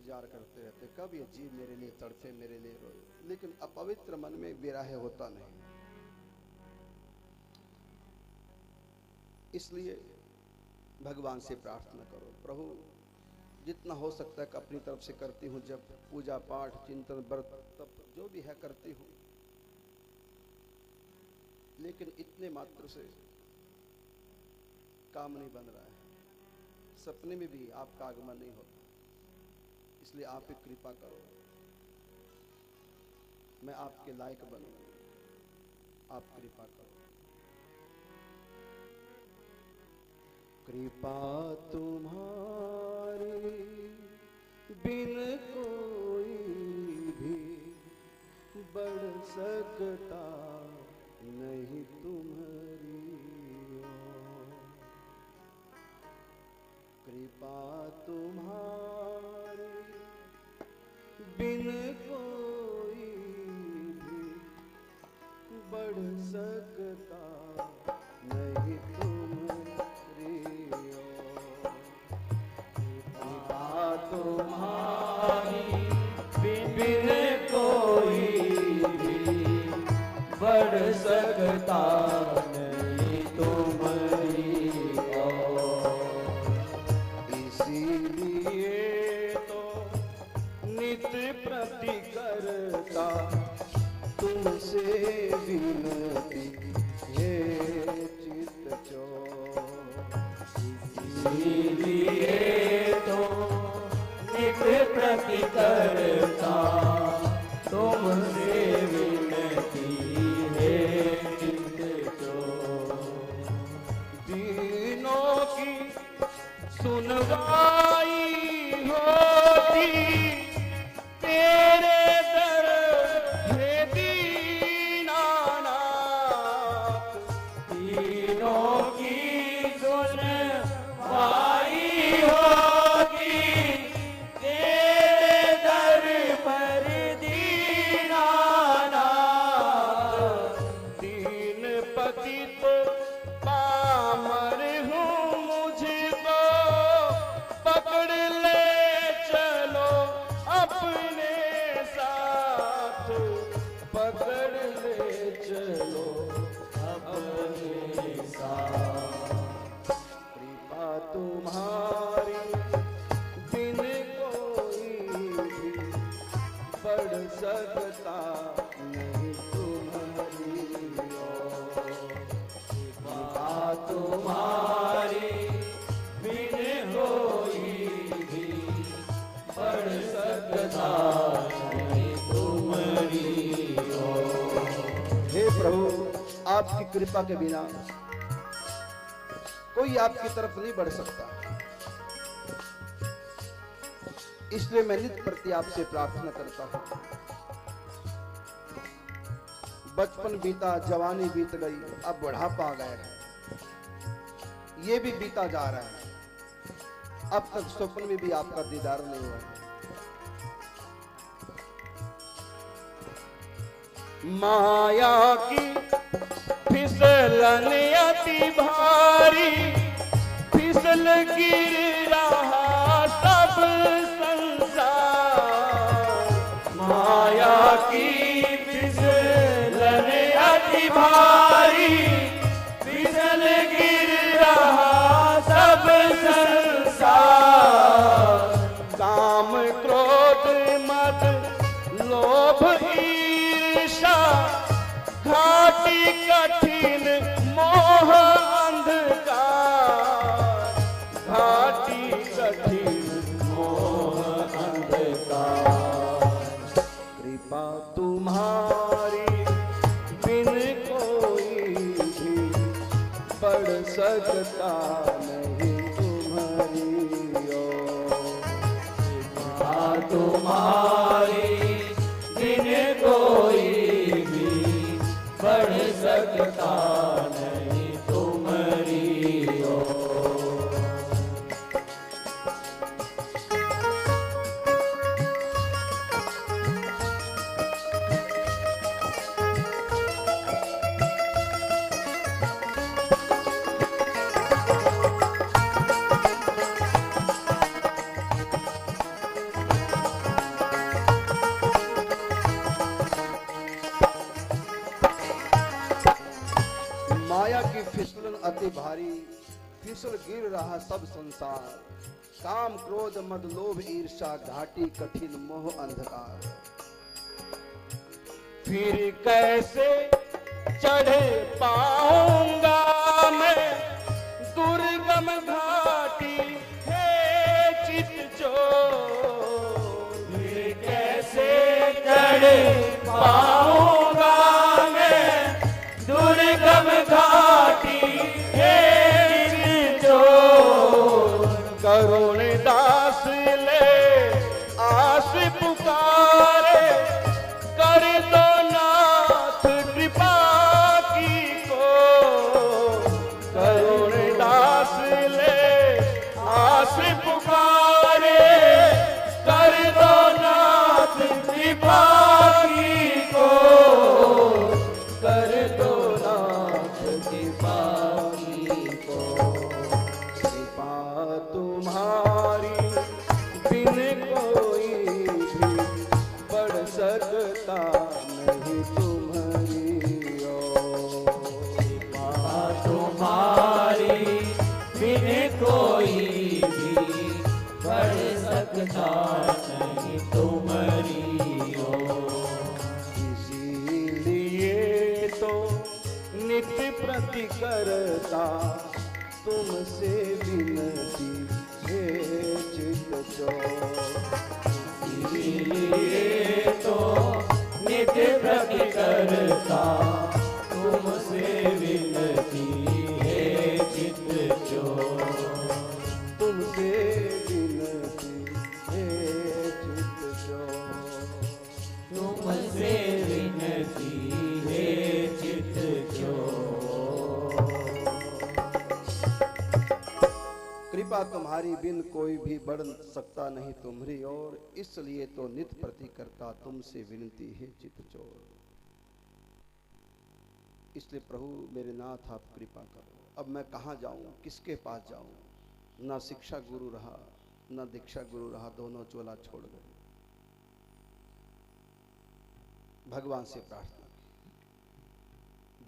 इंतजार करते रहते, कब ये जीव मेरे लिए तड़फे, मेरे लिए रोए, लेकिन अपवित्र मन में विरह होता नहीं। इसलिए भगवान से प्रार्थना करो, प्रभु जितना हो सकता है अपनी तरफ से करती हूँ, जब पूजा पाठ चिंतन व्रत तप जो भी है करती हूँ, लेकिन इतने मात्र से काम नहीं बन रहा है। सपने में भी आपका आगमन नहीं होता, इसलिए आप ही कृपा करो, मैं आपके लायक बनूं, आप कृपा करो। कृपा तुम्हारी बिन कोई भी बढ़ सकता नहीं तुम्हारी ओर। कृपा तुम्हारी बिन कोई भी बढ़ सकता नहीं तुम्हारी ओर। कृपा तुम्हारी बिन कोई भी बढ़ सकता नहीं तुम्हारी ओर। इसीलिए तो नित्य प्रति करता तुमसे विनती हे चित्त चोर। इसीलिए तो नित्य प्रति करता तुमसे विनती हे चित्त चोर। दीनों की सुनवाई होती तेरे दर हे दीनानाथ। तीनों की सुनवाई होगी तेरे दर पर दीनानाथ। दीन पतित पामर हूँ, मुझको पकड़ ले चलो अपने साथ, पकड़ ले चलो अपने साथ। कृपा तुम्हारी बिन कोई भी बढ़ सकता नहीं तुम्हारी ओर। कृपा तुम्हारी बिन कोई भी बढ़ सकता नहीं तुम्हारी ओर। हे प्रभु, आपकी कृपा के बिना कोई आपकी तरफ नहीं बढ़ सकता, इसलिए मैं नित्य प्रति आपसे प्रार्थना करता हूं। बचपन बीता, जवानी बीत गई, अब बुढ़ापा आ गया है, ये भी बीता जा रहा है, अब तक स्वप्न में भी आपका दीदार नहीं हुआ है। माया की फिसलन अति भारी, फिसल गिर रहा सब संसार। माया की फिसलन अति भारी, फिसल गिर रहा सब संसार। काम क्रोध मद लोभ ईर्षा, घाटी कठिन मोह अंधकार, घाटी कठिन मोह अंधकार। कृपा तुम्हारी बिन कोई भी बढ़ सकता नहीं तुम्हारी ओर। कृपा तुम्हारी बिन कोई भी बढ़ सकता नहीं तुम्हारी ओर। अति भारी, फिसल गिर रहा सब संसार। काम क्रोध मद लोभ ईर्षा, घाटी कठिन मोह अंधकार। फिर कैसे चढ़ पाऊंगा मैं दुर्गम घाटी है चित जो। फिर कैसे चढ़ पाऊंगा मैं दुर्गम घाटी है चित जो। करुण दास ले आस पुकारे, कर दो नाथ कृपा की को। करुण दास ले आस पुकारे, कर दो नाथ कृपा की को। कर दो नाथ कृपा की को। कृपा तुम्हारी बिन कोई भी बढ़ सकता नहीं तुम्हारी ओर। कृपा तुम्हारी बिन कोई भी बढ़ सकता नहीं तुम्हारी ओर। इसीलिए तो नित्य प्रति करता तुमसे विनती हे चित चोर। इसीलिए तो नित्य प्रति करता तुमसे विनती हे चित चोर। तुमसे विनती हे चित चोर। तुमसे विनती हे चित चोर। कृपा तुम्हारी बिन कोई भी बढ़ सकता नहीं तुम्हारी ओर। इसलिए तो नित प्रति करता तुमसे विनती है चित चोर। इसलिए प्रभु मेरे नाथ आप कृपा करो। अब मैं कहाँ जाऊं, किसके पास जाऊं। ना शिक्षा गुरु रहा, ना दीक्षा गुरु रहा, दोनों चोला छोड़ गए। भगवान से प्रार्थना की,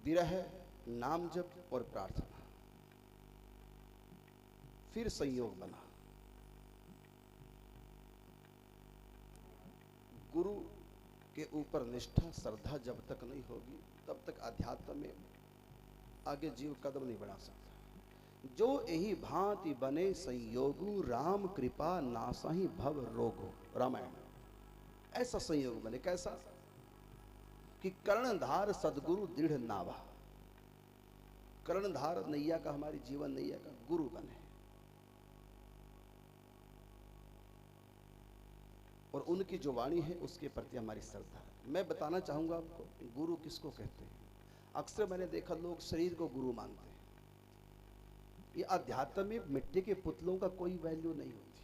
विरह, नाम जप और प्रार्थना। फिर संयोग बना। गुरु के ऊपर निष्ठा श्रद्धा जब तक नहीं होगी तब तक अध्यात्म में आगे जीव कदम नहीं बढ़ा सकता। जो यही भांति बने संयोगु, राम कृपा नासाही भव रोगो। रामायण ऐसा संयोग बने। कैसा कि कर्णधार सदगुरु दृढ़ नावा। कर्णधार नैया का, हमारी जीवन नैया का गुरु बने और उनकी जो वाणी है उसके प्रति हमारी श्रद्धा है। मैं बताना चाहूंगा आपको गुरु किसको कहते हैं। अक्सर मैंने देखा लोग शरीर को गुरु मानते हैं। ये अध्यात्म में मिट्टी के पुतलों का कोई वैल्यू नहीं होती।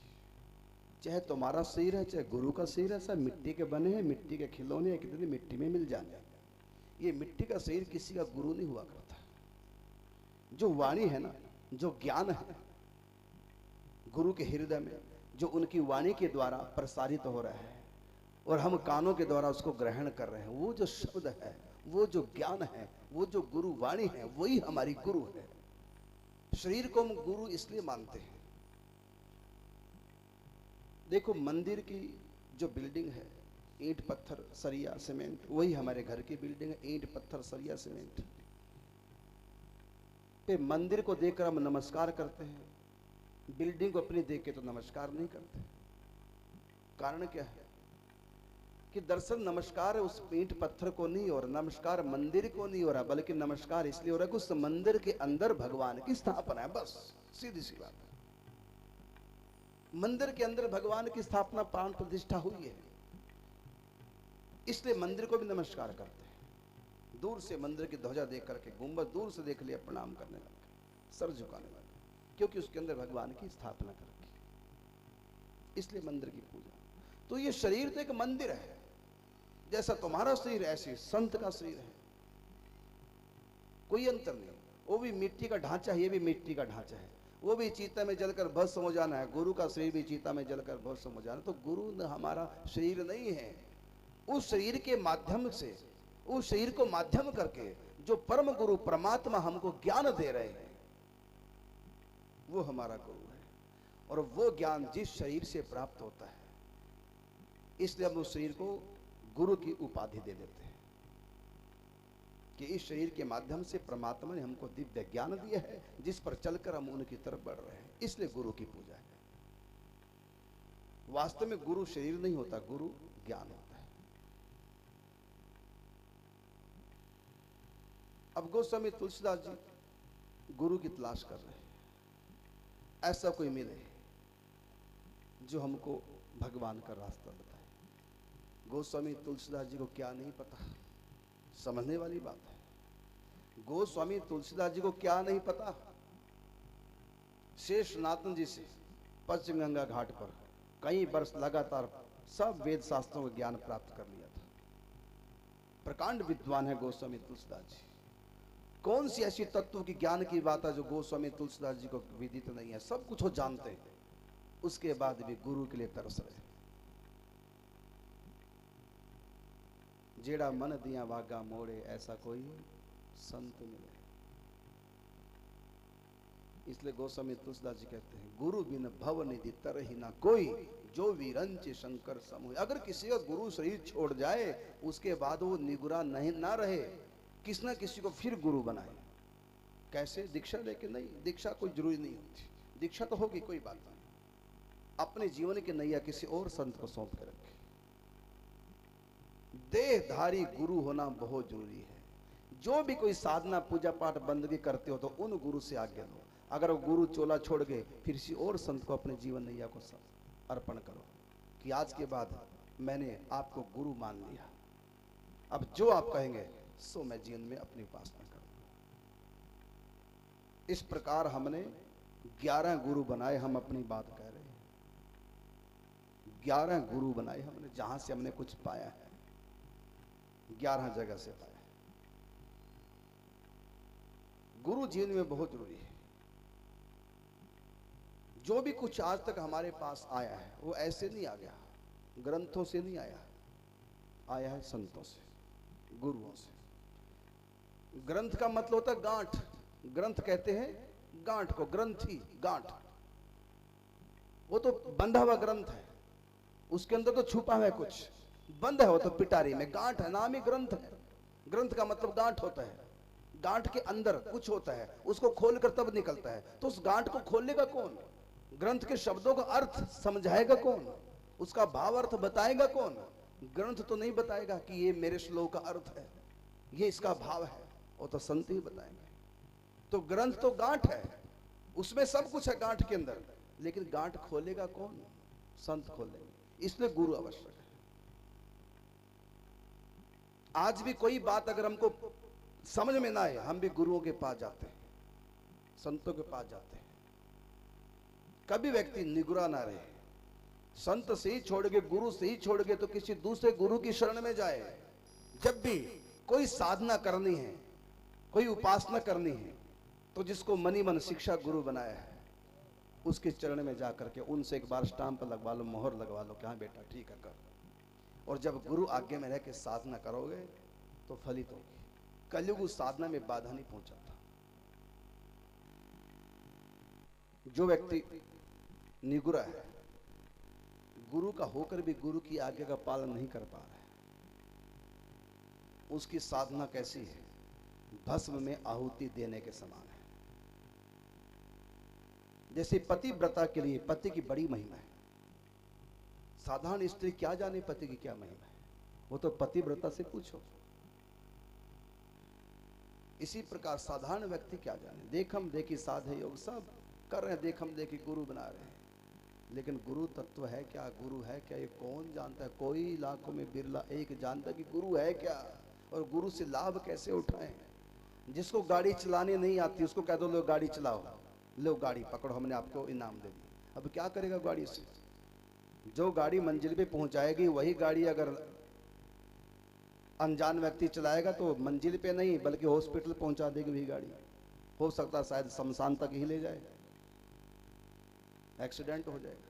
चाहे तुम्हारा शरीर है, चाहे गुरु का शरीर है, सब मिट्टी के बने हैं, मिट्टी के खिलौने एक दिन मिट्टी में मिल जाने। ये मिट्टी का शरीर किसी का गुरु नहीं हुआ करता। जो वाणी है ना, जो ज्ञान है गुरु के हृदय में, जो उनकी वाणी के द्वारा प्रसारित हो रहा है और हम कानों के द्वारा उसको ग्रहण कर रहे हैं, वो जो शब्द है, वो जो ज्ञान है, वो जो गुरु वाणी है, वही हमारी गुरु है। शरीर को हम गुरु इसलिए मानते हैं। देखो मंदिर की जो बिल्डिंग है, ईंट पत्थर सरिया सीमेंट, वही हमारे घर की बिल्डिंग है, ईंट पत्थर सरिया सीमेंट। पे मंदिर को देखकर हम नमस्कार करते हैं, बिल्डिंग को अपनी देख के तो नमस्कार नहीं करते। कारण क्या है कि दरअसल नमस्कार उस ईंट पत्थर को नहीं हो रहा, नमस्कार मंदिर को नहीं हो रहा, बल्कि नमस्कार इसलिए हो रहा है कि उस मंदिर के अंदर भगवान की स्थापना है। बस सीधी सी बात है। मंदिर के अंदर भगवान की स्थापना, प्राण प्रतिष्ठा हुई है, इसलिए मंदिर को भी नमस्कार करते हैं। दूर से मंदिर की ध्वजा देख करके, गुंबद दूर से देख लिया, प्रणाम करने लगे, सर झुकाने लगे, क्योंकि उसके अंदर भगवान की स्थापना कर रखी, इसलिए मंदिर की पूजा। तो ये शरीर तो एक मंदिर है। जैसा तुम्हारा शरीर ऐसे संत का शरीर है, कोई अंतर नहीं। वो भी मिट्टी का ढांचा है, ये भी मिट्टी का ढांचा है। वो भी चीता में जलकर भस्म हो जाना है, गुरु का शरीर भी चीता में जलकर भस्म हो जाना। तो गुरु हमारा शरीर नहीं है। उस शरीर के माध्यम से, उस शरीर को माध्यम करके जो परम गुरु परमात्मा हमको ज्ञान दे रहे हैं, वो हमारा गुरु है। और वो ज्ञान जिस शरीर से प्राप्त होता है, इसलिए हम उस शरीर को गुरु की उपाधि दे देते हैं कि इस शरीर के माध्यम से परमात्मा ने हमको दिव्य ज्ञान दिया है, जिस पर चलकर हम उनकी तरफ बढ़ रहे हैं, इसलिए गुरु की पूजा है। वास्तव में गुरु शरीर नहीं होता, गुरु ज्ञान होता है। अब गोस्वामी तुलसीदास जी गुरु की तलाश कर रहे हैं, ऐसा कोई मिले जो हमको भगवान का रास्ता बताए। गोस्वामी तुलसीदास जी को क्या नहीं पता, समझने वाली बात है। गोस्वामी तुलसीदास जी को क्या नहीं पता, शेषनाथन जी से पश्चिम गंगा घाट पर कई वर्ष लगातार सब वेद शास्त्रों का ज्ञान प्राप्त कर लिया था। प्रकांड विद्वान है गोस्वामी तुलसीदास जी। कौन सी ऐसी तत्व की ज्ञान की बात है जो गोस्वामी तुलसीदास जी को विदित नहीं है? सब कुछ वो जानते हैं, उसके बाद भी गुरु के लिए तरस रहे। जेड़ा मन दिया वागा मोड़े, ऐसा कोई संत मिले। इसलिए गोस्वामी तुलसीदास जी कहते हैं, गुरु बिन भव निधि तरहि ना कोई, जो वीरंच शंकर समूह। अगर किसी का गुरु शरीर छोड़ जाए, उसके बाद वो निगुरा नहीं ना रहे, किसी ना किसी को फिर गुरु बनाए। कैसे? दीक्षा लेके नहीं, दीक्षा कोई जरूरी नहीं होती। दीक्षा तो होगी, कोई बात नहीं, अपने जीवन की नैया किसी और संत को सौंप के रखे। देहधारी गुरु होना बहुत जरूरी है। जो भी कोई साधना पूजा पाठ बंदगी करते हो तो उन गुरु से आज्ञा लो। अगर वो गुरु चोला छोड़ गए, फिर किसी और संत को अपने जीवन नैया को अर्पण करो कि आज के बाद मैंने आपको गुरु मान लिया, अब जो आप कहेंगे सो मैं जीवन में अपनी उपासना करूंगा। इस प्रकार हमने 11 गुरु बनाए। हम अपनी बात कह रहे हैं, 11 गुरु बनाए हमने, जहां से हमने कुछ पाया है, 11 जगह से पाया। गुरु जीवन में बहुत जरूरी है। जो भी कुछ आज तक हमारे पास आया है वो ऐसे नहीं आ गया, ग्रंथों से नहीं आया, आया है संतों से, गुरुओं से। ग्रंथ का मतलब होता है गांठ। ग्रंथ कहते हैं गांठ को, ग्रंथी गांठ। वो तो बंधा हुआ ग्रंथ है, उसके अंदर तो छुपा हुआ है कुछ, बंद है वो तो पिटारी में। गांठ है, नाम ही ग्रंथ है। ग्रंथ का मतलब गांठ होता है। गांठ के अंदर कुछ होता है, उसको खोलकर तब निकलता है। तो उस गांठ को खोलेगा कौन? ग्रंथ के शब्दों का अर्थ समझाएगा कौन? उसका भाव अर्थ बताएगा कौन? ग्रंथ तो नहीं बताएगा कि ये मेरे श्लोक का अर्थ है, ये इसका भाव है, वो तो संत ही बताएंगे। तो ग्रंथ तो गांठ है, उसमें सब कुछ है गांठ के अंदर, लेकिन गांठ खोलेगा कौन? संत खोलेंगे। इसलिए गुरु आवश्यक है। आज भी कोई बात अगर हमको समझ में ना आए, हम भी गुरुओं के पास जाते हैं, संतों के पास जाते हैं। कभी व्यक्ति निगुरा ना रहे, संत से ही छोड़ के, गुरु से ही छोड़ के, तो किसी दूसरे गुरु की शरण में जाए। जब भी कोई साधना करनी है, कोई उपासना करनी है, तो जिसको मनी मन शिक्षा गुरु बनाया है, उसके चरण में जाकर के उनसे एक बार स्टाम्प लगवा लो, मोहर लगवा लो कि हाँ बेटा ठीक है कर। और जब गुरु आज्ञा में रह के साधना करोगे तो फलित होगी। कलयुग उस साधना में बाधा नहीं पहुंचाता। जो व्यक्ति निगुरा है, गुरु का होकर भी गुरु की आज्ञा का पालन नहीं कर पा रहा है, उसकी साधना कैसी है? भस्म में आहुति देने के समान है। जैसे पतिव्रता के लिए पति की बड़ी महिमा है। साधारण स्त्री क्या जाने पति की क्या महिमा है, वो तो पतिव्रता से पूछो। इसी प्रकार साधारण व्यक्ति क्या जाने, देखम देखी साधे योग सब कर रहे हैं, देखम देखी गुरु बना रहे हैं, लेकिन गुरु तत्व है क्या, गुरु है क्या, ये कौन जानता है? कोई लाखों में बिरला एक जानता कि गुरु है क्या, और गुरु से लाभ कैसे उठाएं। जिसको गाड़ी चलाने नहीं आती उसको कह दो लो गाड़ी चलाओ, लो गाड़ी पकड़ो, हमने आपको इनाम दे दिया। अब क्या करेगा गाड़ी से? जो गाड़ी मंजिल पे पहुंचाएगी वही गाड़ी अगर अनजान व्यक्ति चलाएगा तो मंजिल पे नहीं बल्कि हॉस्पिटल पहुंचा देगी वही गाड़ी। हो सकता है शायद शमशान तक ही ले जाए, एक्सीडेंट हो जाएगा।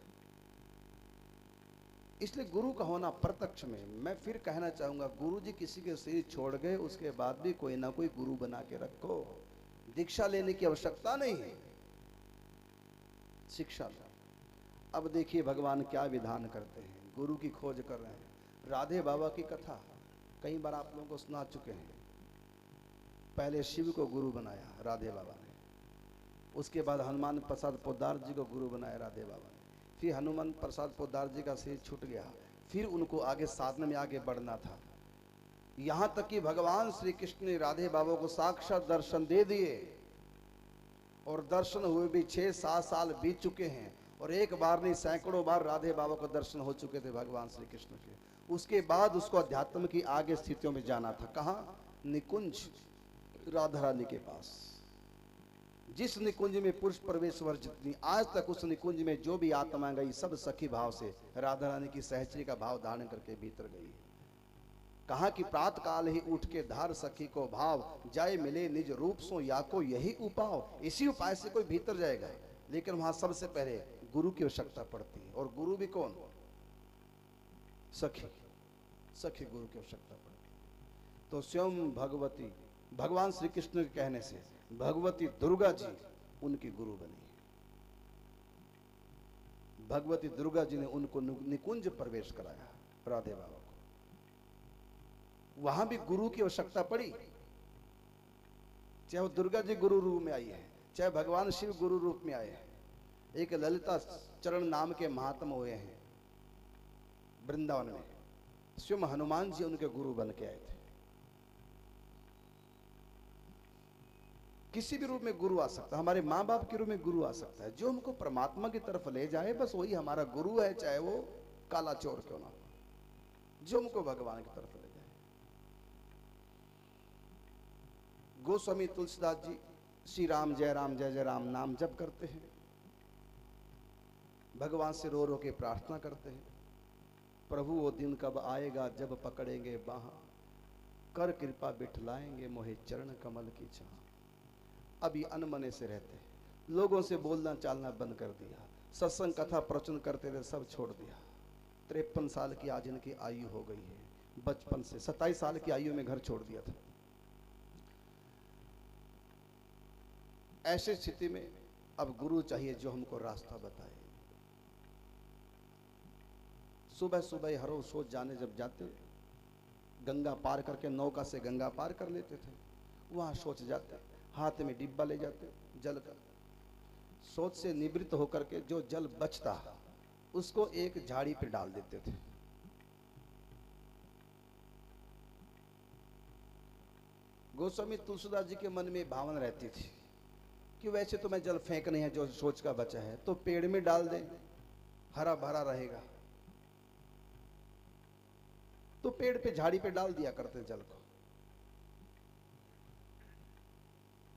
इसलिए गुरु का होना प्रत्यक्ष में, मैं फिर कहना चाहूंगा, गुरु जी किसी के शरीर छोड़ गए उसके बाद भी कोई ना कोई गुरु बना के रखो। दीक्षा लेने की आवश्यकता नहीं है। शिक्षा लो। अब देखिए भगवान क्या विधान करते हैं, गुरु की खोज कर रहे हैं। राधे बाबा की कथा कई बार आप लोगों को सुना चुके हैं। पहले शिव को गुरु बनाया राधे बाबा ने, उसके बाद हनुमान प्रसाद पोद्दार जी को गुरु बनाया राधे बाबा ने, फिर हनुमान प्रसाद पोद्दार जी का सिर छूट गया, फिर उनको आगे साधना में आगे बढ़ना था। यहाँ तक कि भगवान श्री कृष्ण ने राधे बाबा को साक्षात दर्शन दे दिए, और दर्शन हुए भी 6-7 साल बीत चुके हैं, और एक बार नहीं सैकड़ों बार राधे बाबा को दर्शन हो चुके थे भगवान श्री कृष्ण के। उसके बाद उसको अध्यात्म की आगे स्थितियों में जाना था। कहाँ? निकुंज राधा रानी के पास। जिस निकुंज में पुरुष प्रवेश वर्जित नहीं, आज तक उस निकुंज में जो भी आत्मा गई सब सखी भाव से राधा रानी की सहचरी का भाव धारण करके भीतर गई। कहा कि प्रात काल ही उठ के धार सखी को भाव, जाए मिले निज रूप सो या को यही उपाव। इसी उपाय से कोई भीतर जाएगा, लेकिन वहां सबसे पहले गुरु की आवश्यकता पड़ती है। और गुरु भी कौन? सखी। सखी गुरु की आवश्यकता पड़ती है। तो स्वयं भगवती, भगवान श्री कृष्ण के कहने से भगवती दुर्गा जी उनकी गुरु बनी। भगवती दुर्गा जी ने उनको निकुंज प्रवेश कराया राधे बाबा को। वहां भी गुरु की आवश्यकता पड़ी, चाहे वो दुर्गा जी गुरु रूप में आई है, चाहे भगवान शिव गुरु रूप में आए हैं। एक ललिता चरण नाम के महात्मा हुए हैं वृंदावन में, स्वयं हनुमान जी उनके गुरु बन के आए थे। किसी भी रूप में गुरु आ सकता है, हमारे माँ बाप के रूप में गुरु आ सकता है। जो हमको परमात्मा की तरफ ले जाए बस वही हमारा गुरु है, चाहे वो काला चोर क्यों ना हो, जो हमको भगवान की तरफ ले जाए। गोस्वामी तुलसीदास जी श्री राम जय जय राम नाम जप करते हैं, भगवान से रो रो के प्रार्थना करते हैं, प्रभु वो दिन कब आएगा जब पकड़ेंगे बाह, कर कृपा बिठलाएंगे मोहे चरण कमल की छां। अभी अनमने से रहते हैं, लोगों से बोलना चालना बंद कर दिया, सत्संग कथा प्रवचन करते थे सब छोड़ दिया। 53 साल की आज इनकी आयु हो गई है, बचपन से 27 साल की आयु में घर छोड़ दिया था। ऐसी स्थिति में अब गुरु चाहिए जो हमको रास्ता बताए। सुबह सुबह हर रोज सोच जाने जब जाते, गंगा पार करके नौका से गंगा पार कर लेते थे, वहां सोच जाते, हाथ में डिब्बा ले जाते जल का, सोच से निवृत्त होकर के जो जल बचता उसको एक झाड़ी पे डाल देते थे। गोस्वामी तुलसीदास जी के मन में भावना रहती थी कि वैसे तो मैं जल फेंकने है, जो सोच का बचा है तो पेड़ में डाल दें, हरा भरा रहेगा। तो पेड़ पे झाड़ी पे डाल दिया करते जल को।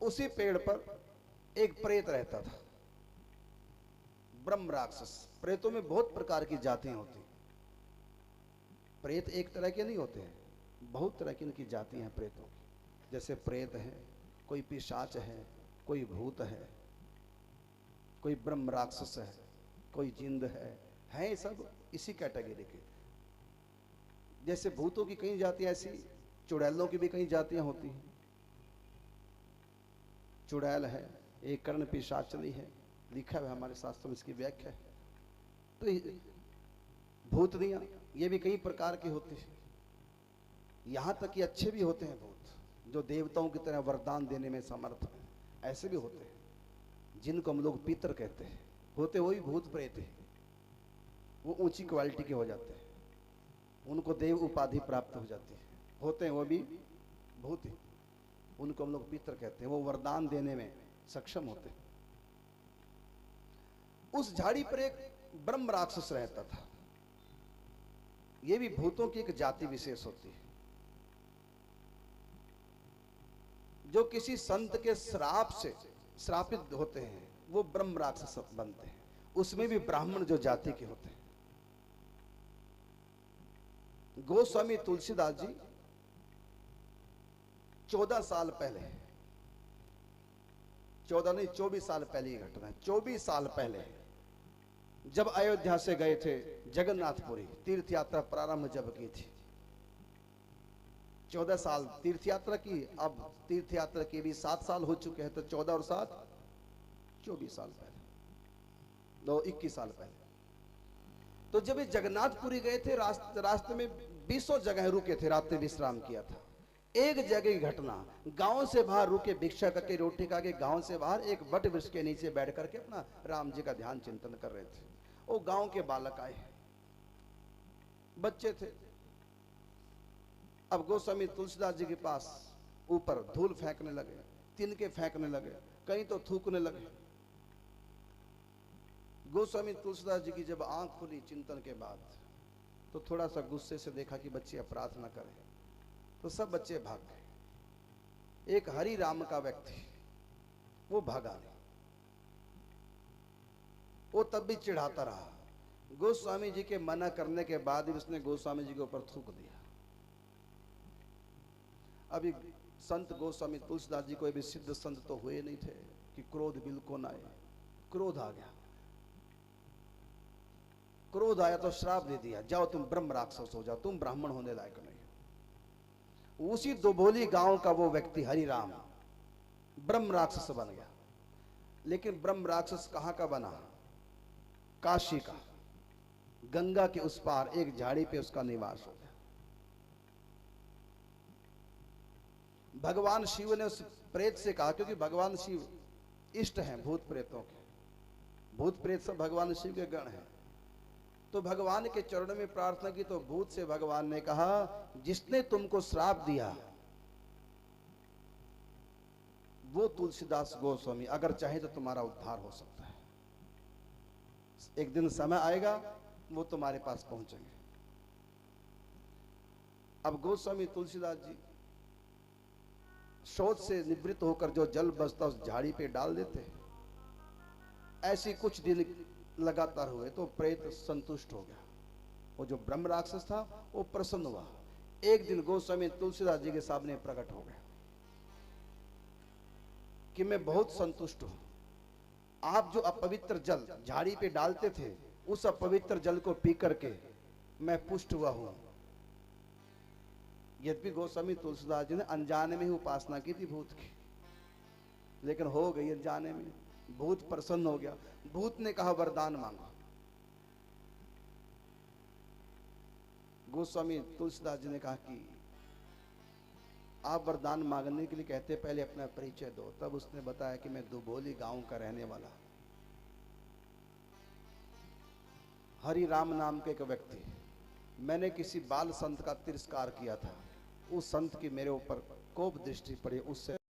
उसी पेड़ पर एक प्रेत रहता था, ब्रह्म राक्षस। प्रेतों में बहुत प्रकार की जातियां होती, प्रेत एक तरह के नहीं होते हैं, बहुत तरह की इनकी जातियां हैं प्रेतों की। जैसे प्रेत है, कोई पिशाच है, कोई भूत है, कोई ब्रह्म राक्षस है, कोई जिंद है सब इसी कैटेगरी के। जैसे भूतों की कई जातियां, ऐसी चुड़ैलों की भी कई जातियां होती हैं। चुड़ैल है, एक कर्ण पिशाचनी है, लिखा है हमारे शास्त्रों में इसकी व्याख्या है। तो भूतनियां ये भी कई प्रकार की होती है। यहां तक कि अच्छे भी होते हैं भूत, जो देवताओं की तरह वरदान देने में समर्थ है, ऐसे भी होते हैं जिनको हम लोग पितर कहते हैं। होते वही भूत प्रेत है, वो ऊंची क्वालिटी के हो जाते हैं, उनको देव उपाधि प्राप्त हो जाती है। होते हैं वो भी भूत ही, उनको हम लोग पितर कहते हैं, वो वरदान देने में सक्षम होते हैं। उस झाड़ी पर एक ब्रह्म राक्षस रहता था। ये भी भूतों की एक जाति विशेष होती है, जो किसी संत के श्राप से श्रापित होते हैं वो ब्रह्म राक्षस बनते हैं। उसमें भी ब्राह्मण जो जाति के होते हैं। गोस्वामी तुलसीदास जी 14 साल पहले, 14 नहीं 24 साल पहले की घटना है। 24 साल पहले जब अयोध्या से गए थे जगन्नाथपुरी, तीर्थ यात्रा प्रारंभ जब की थी, 14 साल तीर्थ यात्रा की। अब तीर्थ यात्रा के भी 7 साल हो चुके हैं, तो 14 और 7 24 साल पहले 21 साल पहले। तो जब ये जगन्नाथपुरी गए थे, रास्ते में 20 जगह रुके थे, रात में विश्राम किया था। एक जगह की घटना, गांव से बाहर रुके, भिक्षा करके रोटी खा के गांव से बाहर एक वट वृक्ष के नीचे बैठ करके अपना राम जी का ध्यान चिंतन कर रहे थे। वो गांव के बालक आए, बच्चे थे। अब गोस्वामी तुलसीदास जी के पास ऊपर धूल फेंकने लगे, तिनके फेंकने लगे, कहीं तो थूकने लगे। गोस्वामी तुलसीदास जी की जब आंख खुली चिंतन के बाद, तो थोड़ा सा गुस्से से देखा कि बच्चे अपराध ना करें, तो सब बच्चे भाग गए। एक हरि राम का व्यक्ति वो भागा नहीं, वो तब भी चिढ़ाता रहा। गोस्वामी जी के मना करने के बाद भी उसने गोस्वामी जी के ऊपर थूक दिया। अभी संत गोस्वामी तुलसीदास जी कोई भी सिद्ध संत तो हुए नहीं थे कि क्रोध बिल्कुल आए। क्रोध आ गया, क्रोध आया तो श्राप दे दिया, जाओ तुम ब्रह्म राक्षस हो जाओ, तुम ब्राह्मण होने लायक नहीं। उसी दोभोली गांव का वो व्यक्ति हरिराम ब्रह्म राक्षस बन गया। लेकिन ब्रह्म राक्षस कहां का बना? काशी का। गंगा के उस पार एक झाड़ी पे उसका निवास हो गया। भगवान शिव ने उस प्रेत से कहा, क्योंकि भगवान शिव इष्ट हैं भूत प्रेतों के, भूत प्रेत सब भगवान शिव के गण हैं। तो भगवान के चरणों में प्रार्थना की, तो भूत से भगवान ने कहा, जिसने तुमको श्राप दिया वो तुलसीदास गोस्वामी अगर चाहे तो तुम्हारा उद्धार हो सकता है। एक दिन समय आएगा वो तुम्हारे पास पहुंचेंगे। अब गोस्वामी तुलसीदास जी शोध से निवृत्त होकर जो जल बसता उस झाड़ी पे डाल देते। ऐसी कुछ दिन लगातार हुए तो प्रेत संतुष्ट हो गया। वो जो ब्रह्म राक्षस था वो प्रसन्न हुआ। एक दिन गोस्वामी तुलसीदास जी के सामने प्रकट हो गया कि मैं बहुत संतुष्ट हूं, आप जो अपवित्र जल झाड़ी पे डालते थे उस अपवित्र जल को पी करके मैं पुष्ट हुआ हूं। यद्यपि गोस्वामी तुलसीदास जी ने अनजाने में ही उपासना की थी भूत की, लेकिन हो गई अनजाने में। भूत प्रसन्न हो गया। भूत ने कहा वरदान मांगो। गोस्वामी तुलसीदास जी ने कहा कि आप वरदान मांगने के लिए कहते पहले अपना परिचय दो। तब उसने बताया कि मैं दुबोली गांव का रहने वाला हरि राम नाम के एक व्यक्ति, मैंने किसी बाल संत का तिरस्कार किया था, उस संत की मेरे ऊपर कोप दृष्टि पड़ी, उससे